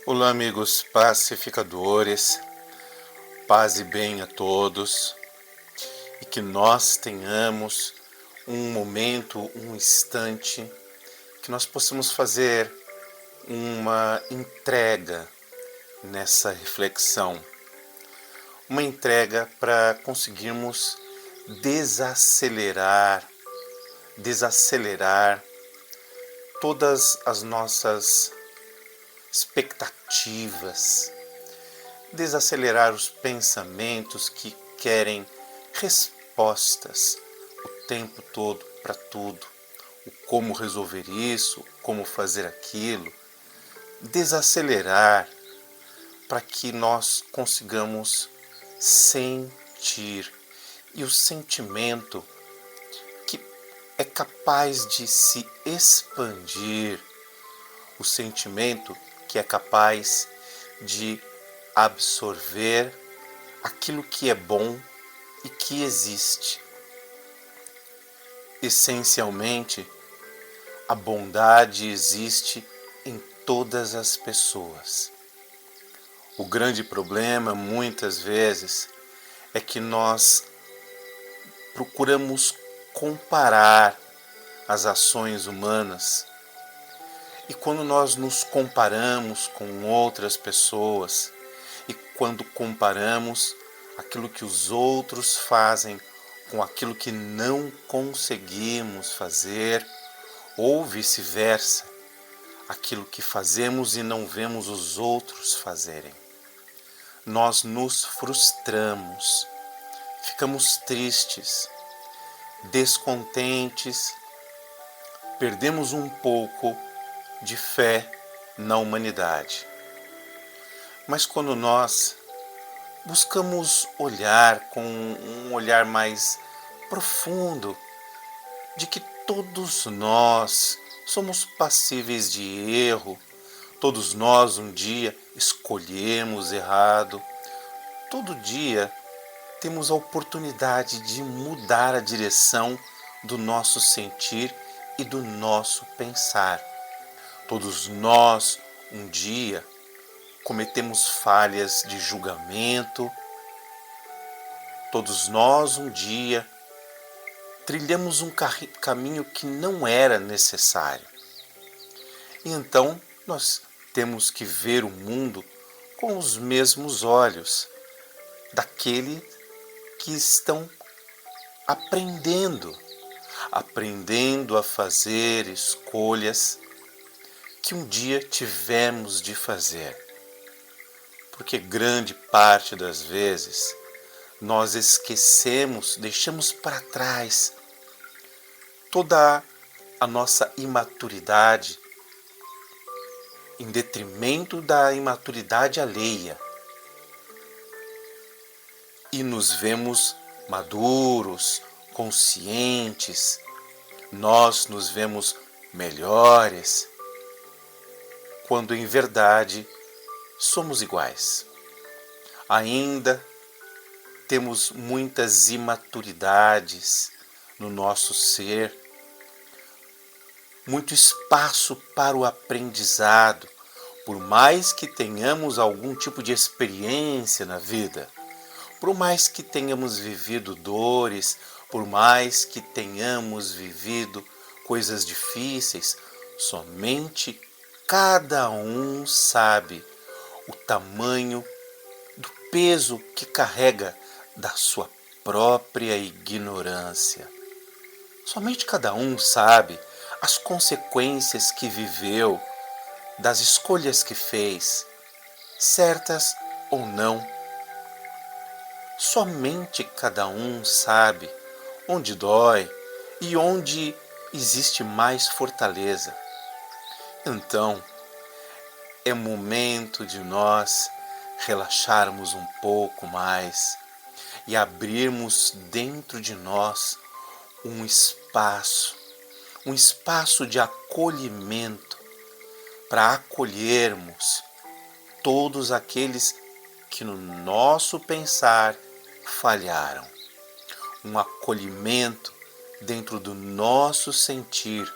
Olá, amigos pacificadores, paz e bem a todos, e que nós tenhamos um momento, um instante, que nós possamos fazer uma entrega nessa reflexão, uma entrega para conseguirmos desacelerar todas as nossas expectativas, desacelerar os pensamentos que querem respostas o tempo todo para tudo, o como resolver isso, como fazer aquilo, desacelerar para que nós consigamos sentir. E o sentimento que é capaz de se expandir, o sentimento que é capaz de absorver aquilo que é bom e que existe. Essencialmente, a bondade existe em todas as pessoas. O grande problema, muitas vezes, é que nós procuramos comparar as ações humanas. E quando nós nos comparamos com outras pessoas, e quando comparamos aquilo que os outros fazem com aquilo que não conseguimos fazer, ou vice-versa, aquilo que fazemos e não vemos os outros fazerem, nós nos frustramos, ficamos tristes, descontentes, perdemos um pouco de fé na humanidade. Mas quando nós buscamos olhar com um olhar mais profundo, de que todos nós somos passíveis de erro, todos nós um dia escolhemos errado, todo dia temos a oportunidade de mudar a direção do nosso sentir e do nosso pensar. Todos nós, um dia, cometemos falhas de julgamento. Todos nós, um dia, trilhamos um caminho que não era necessário. E então, nós temos que ver o mundo com os mesmos olhos daquele que estão aprendendo a fazer escolhas que um dia tivemos de fazer. Porque grande parte das vezes nós esquecemos, deixamos para trás toda a nossa imaturidade em detrimento da imaturidade alheia e nos vemos maduros, conscientes, nós nos vemos melhores, quando em verdade somos iguais. Ainda temos muitas imaturidades no nosso ser, muito espaço para o aprendizado, por mais que tenhamos algum tipo de experiência na vida, por mais que tenhamos vivido dores, por mais que tenhamos vivido coisas difíceis, somente cada um sabe o tamanho do peso que carrega da sua própria ignorância. Somente cada um sabe as consequências que viveu, das escolhas que fez, certas ou não. Somente cada um sabe onde dói e onde existe mais fortaleza. Então, é momento de nós relaxarmos um pouco mais e abrirmos dentro de nós um espaço de acolhimento para acolhermos todos aqueles que no nosso pensar falharam. Um acolhimento dentro do nosso sentir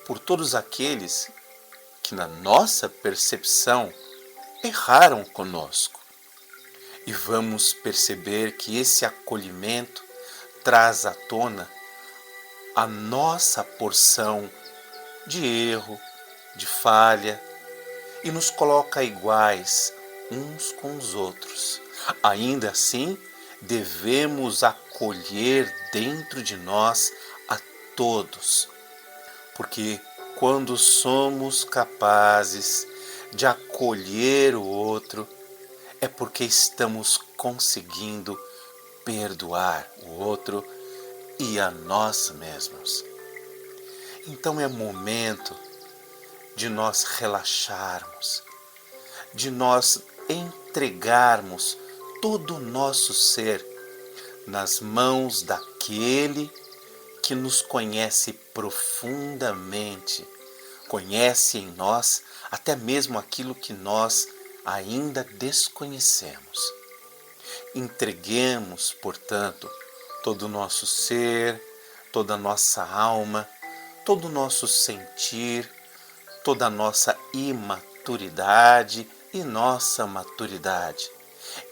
por todos aqueles que na nossa percepção erraram conosco. E vamos perceber que esse acolhimento traz à tona a nossa porção de erro, de falha, e nos coloca iguais uns com os outros. Ainda assim, devemos acolher dentro de nós a todos, porque quando somos capazes de acolher o outro, é porque estamos conseguindo perdoar o outro e a nós mesmos. Então é momento de nós relaxarmos, de nós entregarmos todo o nosso ser nas mãos daquele que nos conhece profundamente, conhece em nós até mesmo aquilo que nós ainda desconhecemos. Entreguemos, portanto, todo o nosso ser, toda a nossa alma, todo o nosso sentir, toda a nossa imaturidade e nossa maturidade.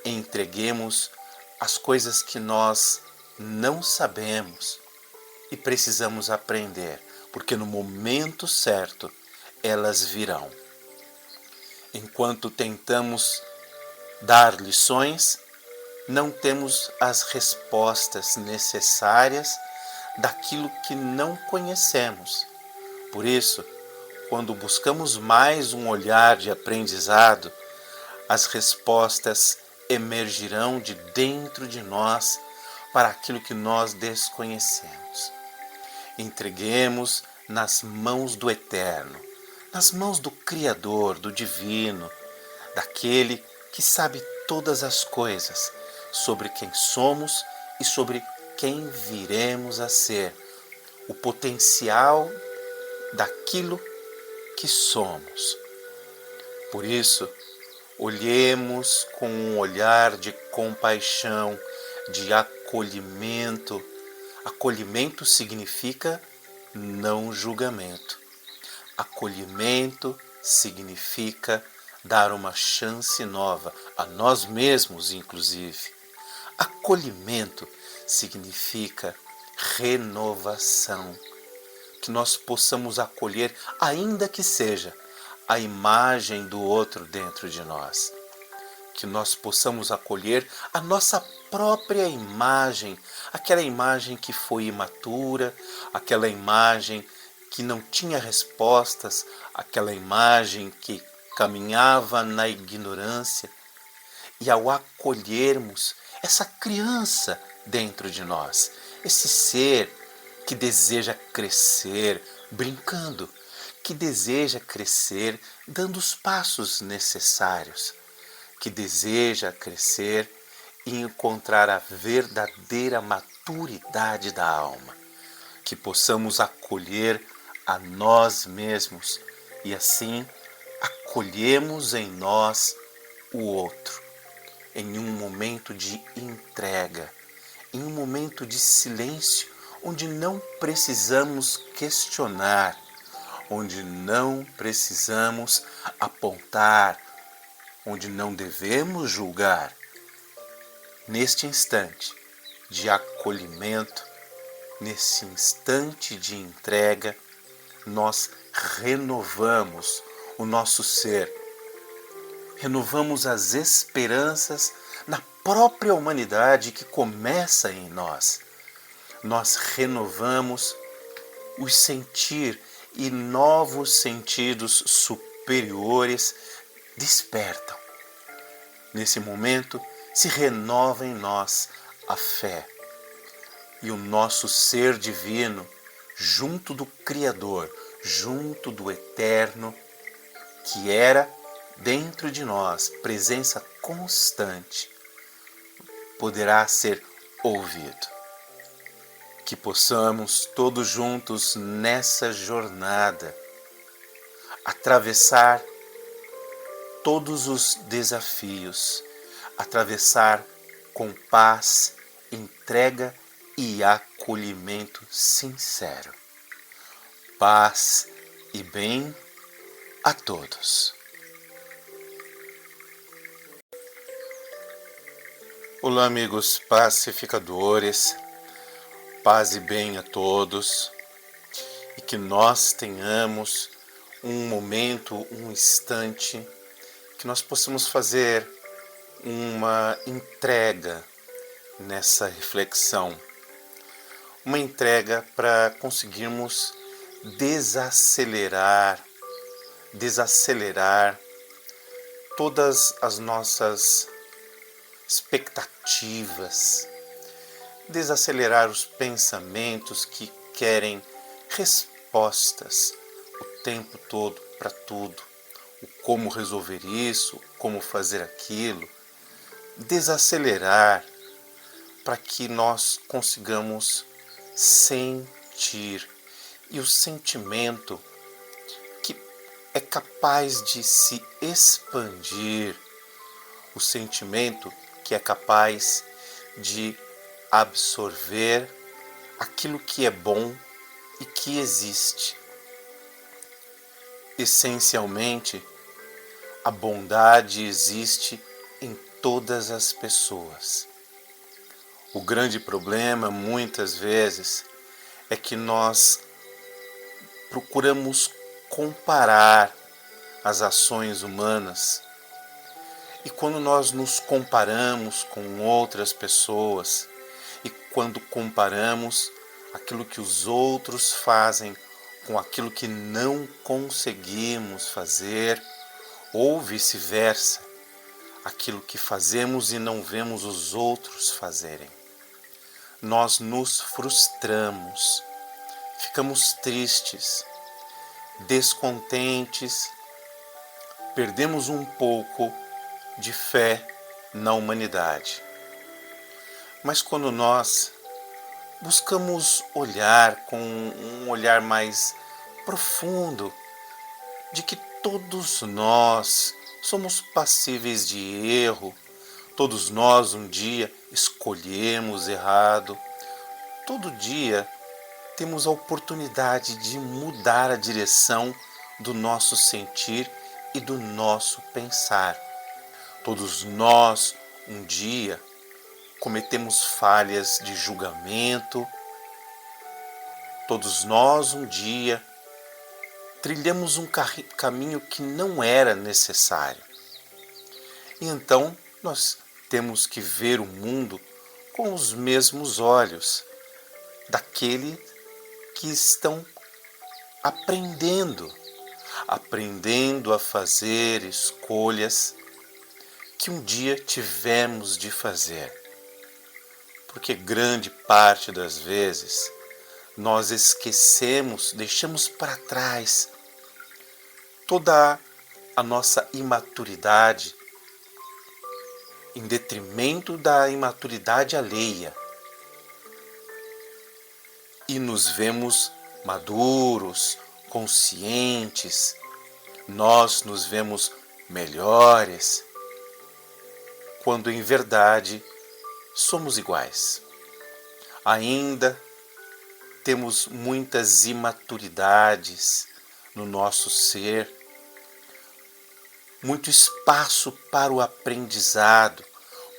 Entreguemos as coisas que nós não sabemos e precisamos aprender, porque no momento certo elas virão. Enquanto tentamos dar lições, não temos as respostas necessárias daquilo que não conhecemos. Por isso, quando buscamos mais um olhar de aprendizado, as respostas emergirão de dentro de nós para aquilo que nós desconhecemos. Entreguemos nas mãos do Eterno, nas mãos do Criador, do Divino, daquele que sabe todas as coisas sobre quem somos e sobre quem viremos a ser, o potencial daquilo que somos. Por isso, olhemos com um olhar de compaixão, de acolhimento. Acolhimento significa não julgamento. Acolhimento significa dar uma chance nova, a nós mesmos inclusive. Acolhimento significa renovação. Que nós possamos acolher, ainda que seja a imagem do outro dentro de nós. Que nós possamos acolher a nossa própria imagem, aquela imagem que foi imatura, aquela imagem que não tinha respostas, aquela imagem que caminhava na ignorância. E ao acolhermos essa criança dentro de nós, esse ser que deseja crescer brincando, que deseja crescer dando os passos necessários, que deseja crescer e encontrar a verdadeira maturidade da alma, que possamos acolher a nós mesmos e assim acolhemos em nós o outro, em um momento de entrega, em um momento de silêncio, onde não precisamos questionar, onde não precisamos apontar, onde não devemos julgar. Neste instante de acolhimento, nesse instante de entrega, nós renovamos o nosso ser, renovamos as esperanças na própria humanidade que começa em nós. Nós renovamos o sentir e novos sentidos superiores despertam. Nesse momento, se renova em nós a fé e o nosso ser divino junto do Criador, junto do Eterno, que era dentro de nós, presença constante, poderá ser ouvido. Que possamos todos juntos nessa jornada atravessar todos os desafios, atravessar com paz, entrega e acolhimento sincero. Paz e bem a todos. Olá, amigos pacificadores, paz e bem a todos, e que nós tenhamos um momento, um instante, que nós possamos fazer uma entrega nessa reflexão, uma entrega para conseguirmos desacelerar todas as nossas expectativas, desacelerar os pensamentos que querem respostas o tempo todo para tudo, o como resolver isso, como fazer aquilo, desacelerar para que nós consigamos sentir. E o sentimento que é capaz de se expandir, o sentimento que é capaz de absorver aquilo que é bom e que existe. Essencialmente, a bondade existe em todas as pessoas. O grande problema, muitas vezes, é que nós procuramos comparar as ações humanas. E quando nós nos comparamos com outras pessoas, e quando comparamos aquilo que os outros fazem com aquilo que não conseguimos fazer, ou vice-versa, aquilo que fazemos e não vemos os outros fazerem, nós nos frustramos, ficamos tristes, descontentes, perdemos um pouco de fé na humanidade. Mas quando nós buscamos olhar com um olhar mais profundo, de que todos nós somos passíveis de erro, todos nós um dia escolhemos errado, todo dia temos a oportunidade de mudar a direção do nosso sentir e do nosso pensar. Todos nós, um dia, cometemos falhas de julgamento. Todos nós, um dia, trilhamos um caminho que não era necessário. E então, nós temos que ver o mundo com os mesmos olhos daquele que estão aprendendo a fazer escolhas que um dia tivemos de fazer. Porque grande parte das vezes nós esquecemos, deixamos para trás toda a nossa imaturidade em detrimento da imaturidade alheia e nos vemos maduros, conscientes, nós nos vemos melhores, quando em verdade somos iguais. Ainda temos muitas imaturidades no nosso ser, muito espaço para o aprendizado,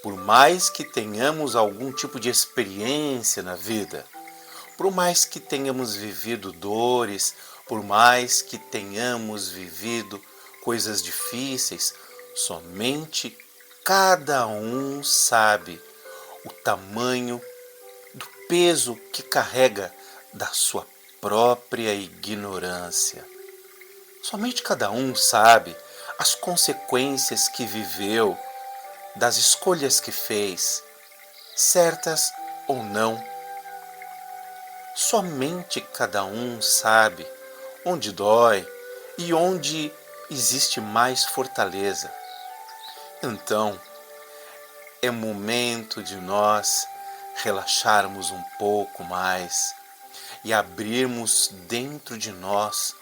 por mais que tenhamos algum tipo de experiência na vida, por mais que tenhamos vivido dores, por mais que tenhamos vivido coisas difíceis, somente cada um sabe o tamanho do peso que carrega da sua própria ignorância. Somente cada um sabe as consequências que viveu, das escolhas que fez, certas ou não. Somente cada um sabe onde dói e onde existe mais fortaleza. Então, é momento de nós relaxarmos um pouco mais e abrirmos dentro de nós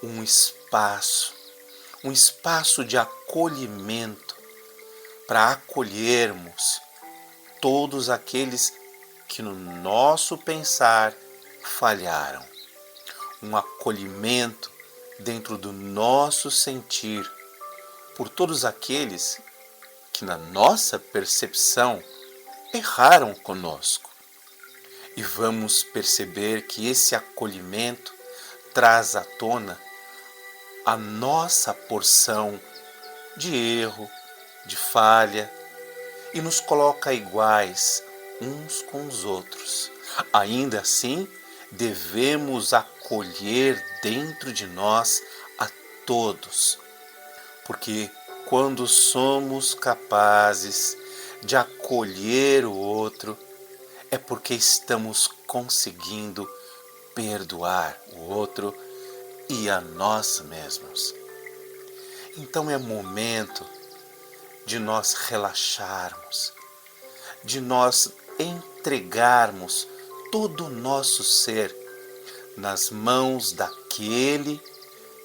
um espaço de acolhimento para acolhermos todos aqueles que no nosso pensar falharam. Um acolhimento dentro do nosso sentir por todos aqueles que, na nossa percepção, erraram conosco. E vamos perceber que esse acolhimento traz à tona a nossa porção de erro, de falha, e nos coloca iguais uns com os outros. Ainda assim, devemos acolher dentro de nós a todos, porque quando somos capazes de acolher o outro, é porque estamos conseguindo perdoar o outro e a nós mesmos. Então é momento de nós relaxarmos, de nós entregarmos todo o nosso ser nas mãos daquele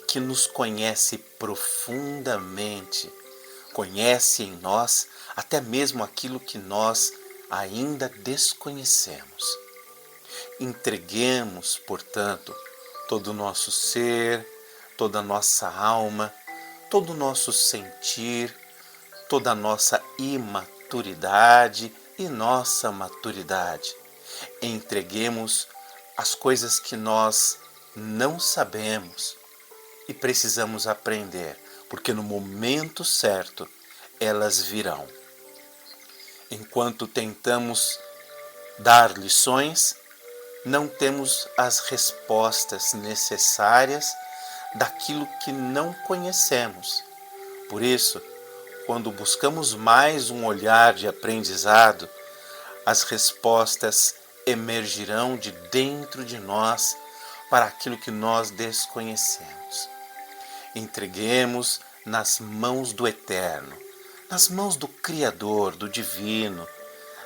que nos conhece profundamente, conhece em nós até mesmo aquilo que nós ainda desconhecemos. Entreguemos, portanto, todo o nosso ser, toda a nossa alma, todo o nosso sentir, toda a nossa imaturidade e nossa maturidade. Entreguemos as coisas que nós não sabemos e precisamos aprender, porque no momento certo elas virão. Enquanto tentamos dar lições, não temos as respostas necessárias daquilo que não conhecemos. Por isso, quando buscamos mais um olhar de aprendizado, as respostas emergirão de dentro de nós para aquilo que nós desconhecemos. Entreguemos nas mãos do Eterno, nas mãos do Criador, do Divino,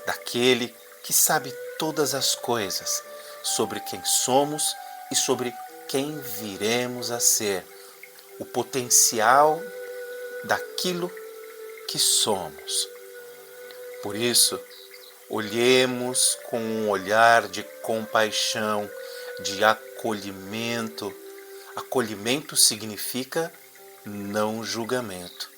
daquele que sabe todas as coisas sobre quem somos e sobre quem viremos a ser, o potencial daquilo que somos. Por isso, olhemos com um olhar de compaixão, de acolhimento. Acolhimento significa não julgamento.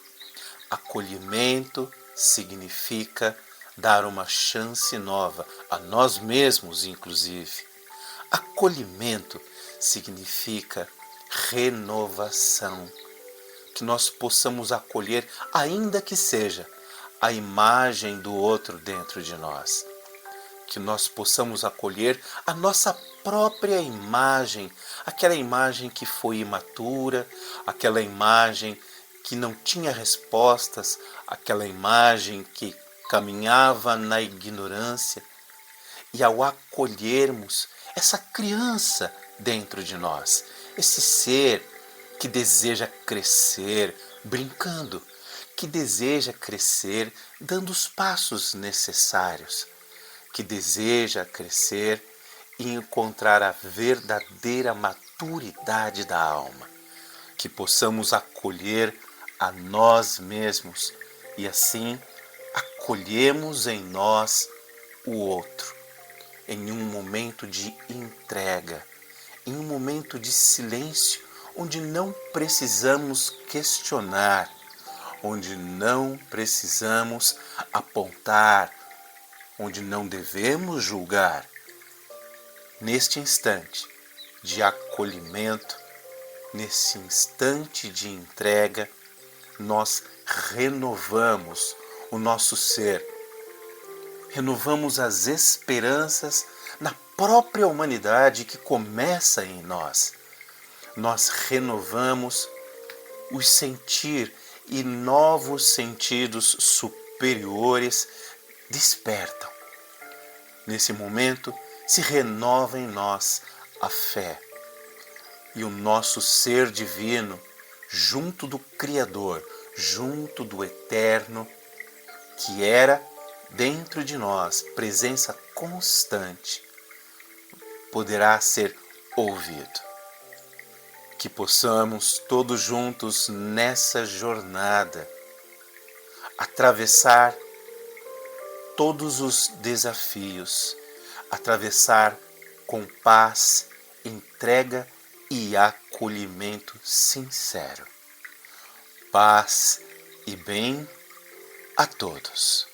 Acolhimento significa dar uma chance nova, a nós mesmos inclusive. Acolhimento significa renovação. Que nós possamos acolher, ainda que seja a imagem do outro dentro de nós. Que nós possamos acolher a nossa própria imagem, aquela imagem que foi imatura, aquela imagem que não tinha respostas, aquela imagem que caminhava na ignorância. E ao acolhermos essa criança dentro de nós, esse ser que deseja crescer brincando, que deseja crescer dando os passos necessários, que deseja crescer e encontrar a verdadeira maturidade da alma, que possamos acolher a nós mesmos e assim acolhemos em nós o outro, em um momento de entrega, em um momento de silêncio, onde não precisamos questionar, onde não precisamos apontar, onde não devemos julgar. Neste instante de acolhimento, nesse instante de entrega, nós renovamos o nosso ser, renovamos as esperanças na própria humanidade que começa em nós. Nós renovamos o sentir e novos sentidos superiores despertam. Nesse momento, se renova em nós a fé e o nosso ser divino junto do Criador, junto do Eterno, que era dentro de nós, presença constante, poderá ser ouvido. Que possamos todos juntos nessa jornada atravessar todos os desafios, atravessar com paz, entrega e acolhimento sincero. Paz e bem a todos.